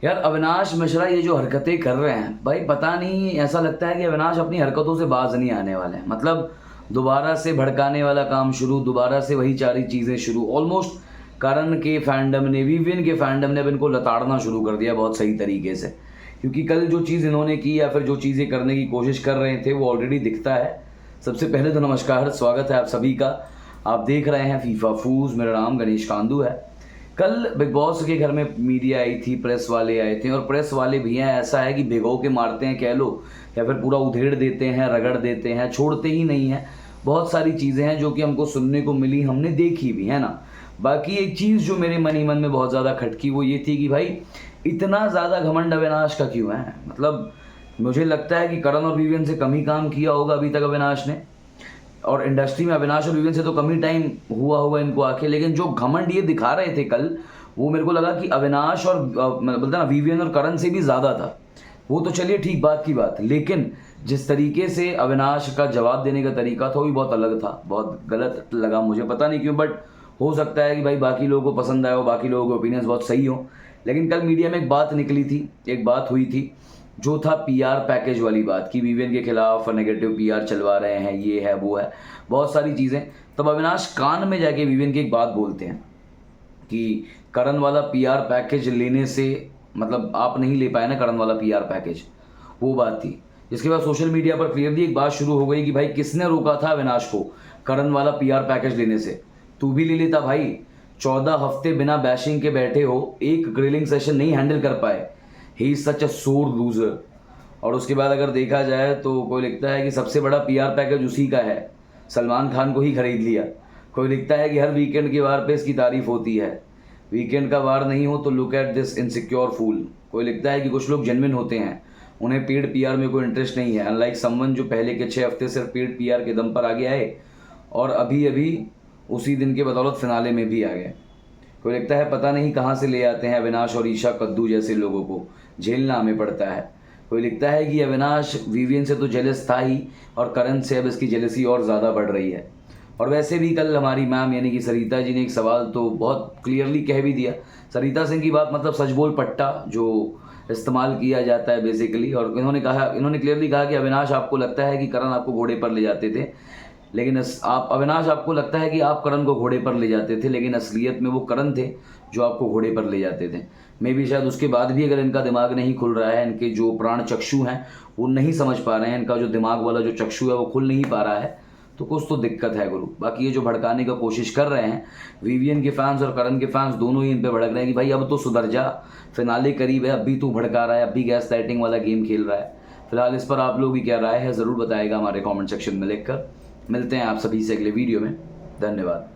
यार अविनाश मिश्रा ये जो हरकतें कर रहे हैं भाई, पता नहीं, ऐसा लगता है कि अविनाश अपनी हरकतों से बाज नहीं आने वाले हैं। मतलब दोबारा से भड़काने वाला काम शुरू, दोबारा से वही सारी चीज़ें शुरू। ऑलमोस्ट करण के फैंडम ने, विवियन के फैंडम ने अब इनको लताड़ना शुरू कर दिया बहुत सही तरीके से, क्योंकि कल जो चीज़ इन्होंने की या फिर जो चीज़ें करने की कोशिश कर रहे थे वो ऑलरेडी दिखता है। सबसे पहले तो नमस्कार, स्वागत है आप सभी का। आप देख रहे हैं फीफा फूज, मेरा नाम गणेश कांदू है। कल बिग बॉस के घर में मीडिया आई थी, प्रेस वाले आए थे, और प्रेस वाले भैया ऐसा है कि भिगो के मारते हैं कह लो, या फिर पूरा उधेड़ देते हैं, रगड़ देते हैं, छोड़ते ही नहीं हैं। बहुत सारी चीज़ें हैं जो कि हमको सुनने को मिली, हमने देखी भी है ना। बाकी एक चीज़ जो मेरे मन ही मन में बहुत ज़्यादा खटकी वो ये थी कि भाई इतना ज़्यादा घमंड अविनाश का क्यों है। मतलब मुझे लगता है कि करण और विवियन से कम ही काम किया होगा अभी तक अविनाश ने, और इंडस्ट्री में अविनाश और विवियन से तो कम ही टाइम हुआ होगा इनको आके। लेकिन जो घमंड ये दिखा रहे थे कल, वो मेरे को लगा कि अविनाश और बोलता ना विवियन और करण से भी ज़्यादा था। वो तो चलिए ठीक बात की बात, लेकिन जिस तरीके से अविनाश का जवाब देने का तरीका था वो भी बहुत अलग था, बहुत गलत लगा मुझे, पता नहीं क्यों। बट हो सकता है कि भाई बाकी लोगों को पसंद आया हो, बाकी लोगों के ओपिनियंस बहुत सही हो। लेकिन कल मीडिया में एक बात निकली थी, एक बात हुई थी, जो था पीआर पैकेज वाली बात, कि विवियन के खिलाफ नेगेटिव पीआर चलवा रहे हैं, ये है वो है, बहुत सारी चीज़ें। तब अविनाश कान में जाके विवियन की एक बात बोलते हैं कि करण वाला पीआर पैकेज लेने से, मतलब आप नहीं ले पाए ना करण वाला पीआर पैकेज, वो बात थी। जिसके बाद सोशल मीडिया पर क्लियरली एक बात शुरू हो गई कि भाई किसने रोका था अविनाश को करण वाला पीआर पैकेज लेने से। तू भी ले लेता भाई, 14 हफ्ते बिना बैशिंग के बैठे हो, एक ग्रिलिंग सेशन नहीं हैंडल कर पाए। ही इज सच अ सोर लूजर। और उसके बाद अगर देखा जाए तो कोई लिखता है कि सबसे बड़ा पीआर पैकेज उसी का है, सलमान खान को ही खरीद लिया। कोई लिखता है कि हर वीकेंड के वार पे इसकी तारीफ होती है, वीकेंड का वार नहीं हो तो लुक एट दिस इनसिक्योर फूल। कोई लिखता है कि कुछ लोग जेन्युइन होते हैं, उन्हें पेड पीआर में कोई इंटरेस्ट नहीं है, अनलाइक समवन जो पहले के 6 हफ्ते सिर्फ पेड पीआर के दम पर आगे आए और अभी अभी उसी दिन के बदौलत फिनाले में भी आ गए। कोई लिखता है पता नहीं कहाँ से ले आते हैं अविनाश और ईशा कद्दू जैसे लोगों को, झेलना हमें पड़ता है। कोई लिखता है कि अविनाश विवियन से तो जेलस था ही, और करण से अब इसकी जेलसी और ज़्यादा बढ़ रही है। और वैसे भी कल हमारी मैम यानी कि सरिता जी ने एक सवाल तो बहुत क्लियरली कह भी दिया। सरिता सिंह की बात मतलब सच बोल पट्टा जो इस्तेमाल किया जाता है बेसिकली। और इन्होंने क्लियरली कहा कि अविनाश आपको लगता है कि करण आपको घोड़े पर ले जाते थे, लेकिन अविनाश आपको लगता है कि आप करण को घोड़े पर ले जाते थे, लेकिन असलियत में वो करण थे जो आपको घोड़े पर ले जाते थे। मे भी शायद उसके बाद भी अगर इनका दिमाग नहीं खुल रहा है, इनके जो प्राण चक्षु हैं वो नहीं समझ पा रहे हैं, इनका जो दिमाग वाला जो चक्षु है वो खुल नहीं पा रहा है, तो कुछ तो दिक्कत है गुरु। बाकी ये जो भड़काने का कोशिश कर रहे हैं, विवियन के फैंस और करण के फैंस दोनों ही इन पे भड़क रहे हैं कि भाई अब तो सुधर जा, फिनाले करीब है, अब भी तू भड़का रहा है, अब भी गैस लाइटिंग वाला गेम खेल रहा है। फिलहाल इस पर आप लोग की क्या राय है ज़रूर बताएगा हमारे कमेंट सेक्शन में लिखकर। मिलते हैं आप सभी से अगले वीडियो में। धन्यवाद।